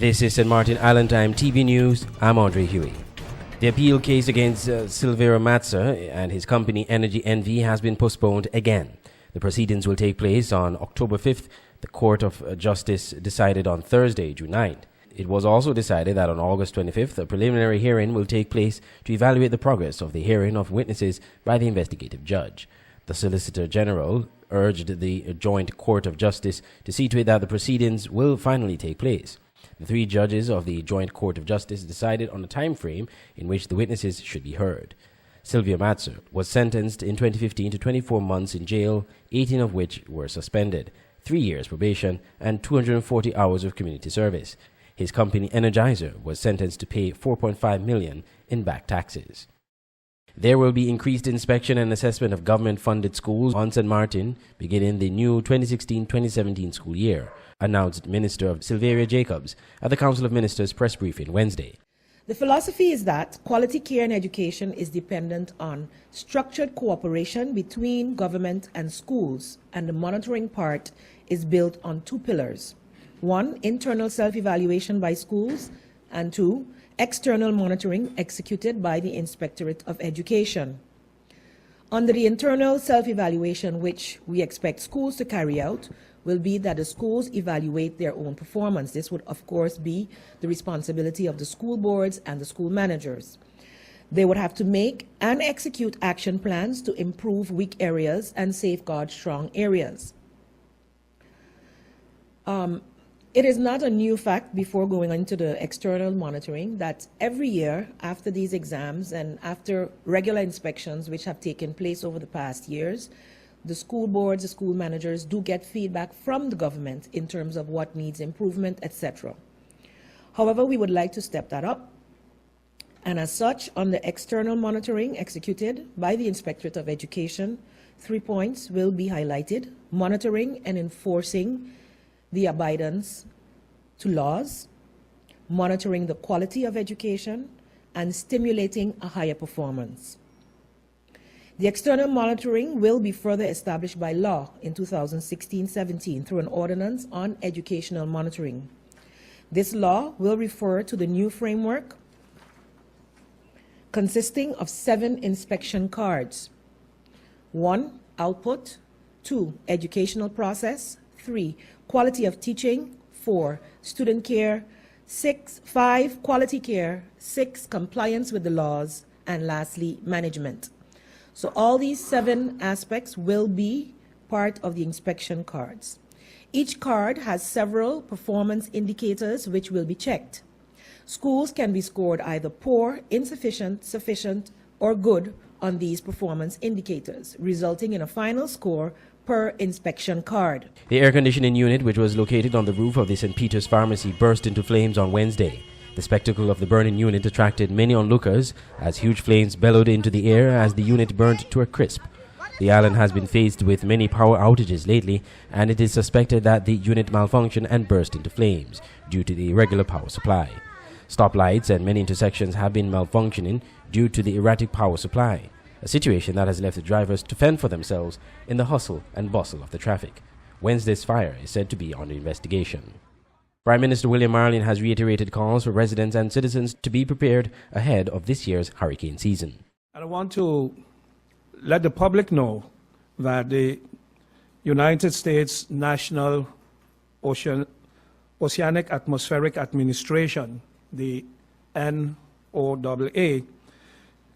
This is St. Martin ISLANDTIME TV News. I'm Andre Huey. The appeal case against Silveira Matza and his company Energy NV has been postponed again. The proceedings will take place on October 5th. The Court of Justice decided on Thursday, June 9th. It was also decided that on August 25th, a preliminary hearing will take place to evaluate the progress of the hearing of witnesses by the investigative judge. The Solicitor General urged the Joint Court of Justice to see to it that the proceedings will finally take place. The three judges of the Joint Court of Justice decided on a time frame in which the witnesses should be heard. Silveira Matza was sentenced in 2015 to 24 months in jail, 18 of which were suspended, 3 years probation, and 240 hours of community service. His company Energizer was sentenced to pay $4.5 million in back taxes. There will be increased inspection and assessment of government-funded schools on St. Martin beginning the new 2016-2017 school year, announced Minister of Sylvia Jacobs at the Council of Ministers press briefing Wednesday. The philosophy is that quality care and education is dependent on structured cooperation between government and schools, and the monitoring part is built on two pillars. One, internal self-evaluation by schools, and two, external monitoring executed by the Inspectorate of Education. Under the internal self-evaluation, which we expect schools to carry out, will be that the schools evaluate their own performance. This would, of course, be the responsibility of the school boards and the school managers. They would have to make and execute action plans to improve weak areas and safeguard strong areas. It is not a new fact before going into the external monitoring that every year after these exams and after regular inspections which have taken place over the past years, the school boards, the school managers do get feedback from the government in terms of what needs improvement, etc. However, we would like to step that up. And as such, on the external monitoring executed by the Inspectorate of Education, 3 points will be highlighted: monitoring and enforcing the abidance to laws, monitoring the quality of education, and stimulating a higher performance. The external monitoring will be further established by law in 2016-17 through an ordinance on educational monitoring. This law will refer to the new framework consisting of 7 inspection cards. 1, output; 2, educational process; 3, quality of teaching; 4, student care; 5, quality care; 6, compliance with the laws; and lastly, management. So all these 7 aspects will be part of the inspection cards. Each card has several performance indicators which will be checked. Schools can be scored either poor, insufficient, sufficient, or good on these performance indicators, resulting in a final score per inspection card. The air conditioning unit, which was located on the roof of the St. Peter's Pharmacy, burst into flames on Wednesday. The spectacle of the burning unit attracted many onlookers as huge flames bellowed into the air as the unit burnt to a crisp. The island has been faced with many power outages lately, and it is suspected that the unit malfunctioned and burst into flames due to the irregular power supply. Stoplights and many intersections have been malfunctioning due to the erratic power supply, a situation that has left the drivers to fend for themselves in the hustle and bustle of the traffic. Wednesday's fire is said to be under investigation. Prime Minister William Marlin has reiterated calls for residents and citizens to be prepared ahead of this year's hurricane season. I want to let the public know that the United States National Oceanic Atmospheric Administration, the NOAA,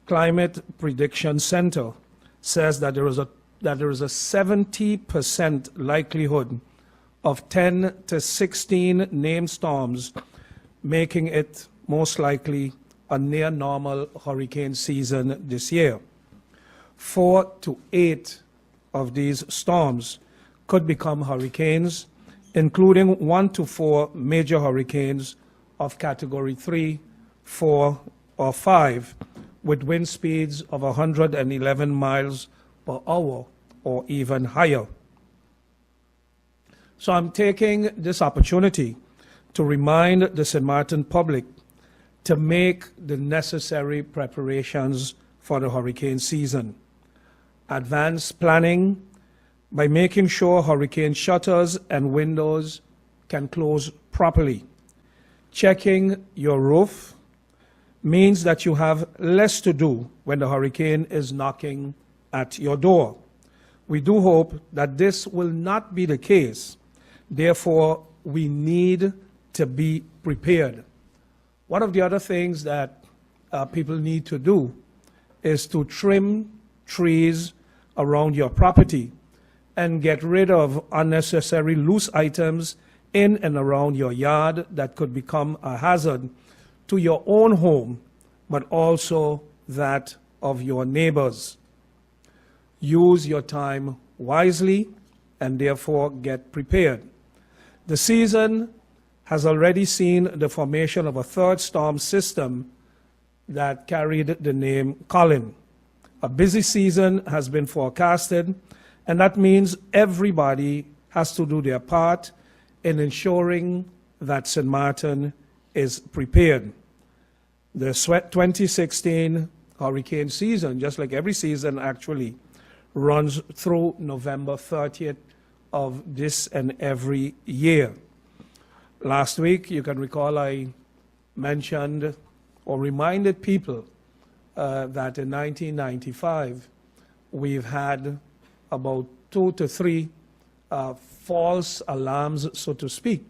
Climate Prediction Center, says that there is a 70% likelihood of 10 to 16 named storms, making it most likely a near normal hurricane season this year. 4 to 8 of these storms could become hurricanes, including 1 to 4 major hurricanes of category 3, 4, or 5, with wind speeds of 111 miles per hour or even higher. So I'm taking this opportunity to remind the St. Martin public to make the necessary preparations for the hurricane season. Advance planning by making sure hurricane shutters and windows can close properly. checking your roof means that you have less to do when the hurricane is knocking at your door. We do hope that this will not be the case. Therefore, we need to be prepared. One of the other things that people need to do is to trim trees around your property and get rid of unnecessary loose items in and around your yard that could become a hazard to your own home, but also that of your neighbors. Use your time wisely and therefore get prepared. The season has already seen the formation of a third storm system that carried the name Colin. A busy season has been forecasted, and that means everybody has to do their part in ensuring that St. Martin is prepared. The 2016 hurricane season, just like every season actually, runs through November 30th of this and every year. Last week, you can recall I mentioned or reminded people that in 1995, we've had about 2 to 3 false alarms, so to speak,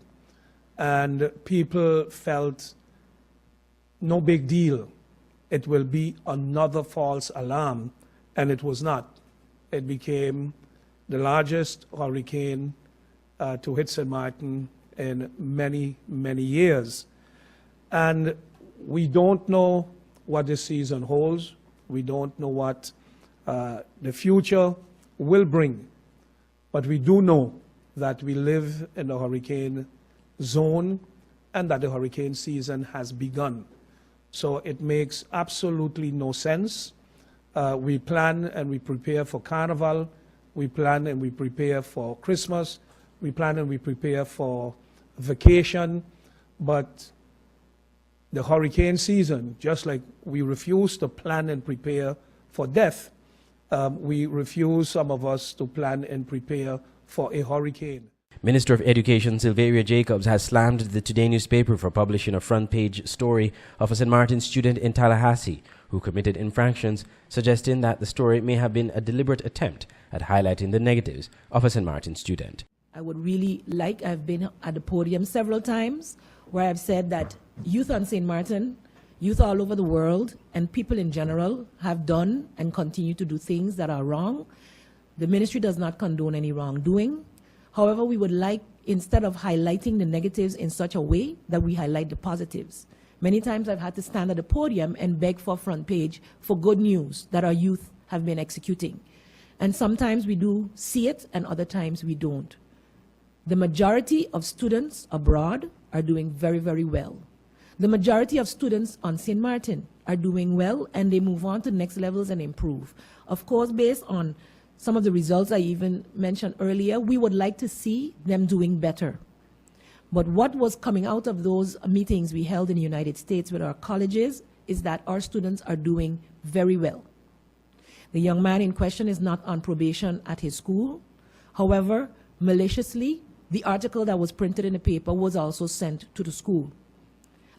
and people felt no big deal. It will be another false alarm, and it was not. It became the largest hurricane to hit St. Martin in many, many years. And we don't know what this season holds. We don't know what the future will bring. But we do know that we live in a hurricane zone and that the hurricane season has begun. So it makes absolutely no sense. We plan and we prepare for Carnival. We plan and we prepare for Christmas. We plan and we prepare for vacation. But the hurricane season, just like we refuse to plan and prepare for death, we refuse, some of us, to plan and prepare for a hurricane. Minister of Education Sylvia Jacobs has slammed the Today newspaper for publishing a front-page story of a St. Martin student in Tallahassee who committed infractions, suggesting that the story may have been a deliberate attempt at highlighting the negatives of a St. Martin student. I would really like, I've been at the podium several times where I've said that youth on St. Martin, youth all over the world, and people in general have done and continue to do things that are wrong. The ministry does not condone any wrongdoing. However, we would like, instead of highlighting the negatives in such a way, that we highlight the positives. Many times I've had to stand at the podium and beg for front page for good news that our youth have been executing. And sometimes we do see it, and other times we don't. The majority of students abroad are doing very, very well. The majority of students on St. Martin are doing well, and they move on to next levels and improve. Of course, based on some of the results I even mentioned earlier, we would like to see them doing better. But what was coming out of those meetings we held in the United States with our colleges is that our students are doing very well. The young man in question is not on probation at his school. However, maliciously, the article that was printed in the paper was also sent to the school.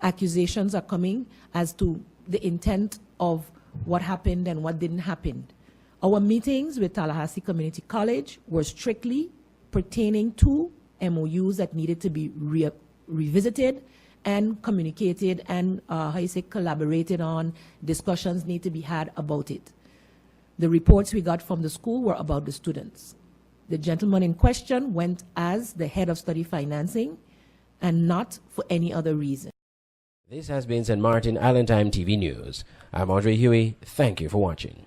Accusations are coming as to the intent of what happened and what didn't happen. Our meetings with Tallahassee Community College were strictly pertaining to MOUs that needed to be revisited and communicated and collaborated on. Discussions need to be had about it. The reports we got from the school were about the students. The gentleman in question went as the head of study financing and not for any other reason. This has been St. Martin ISLANDTIME TV News. I'm Andre Huey. Thank you for watching.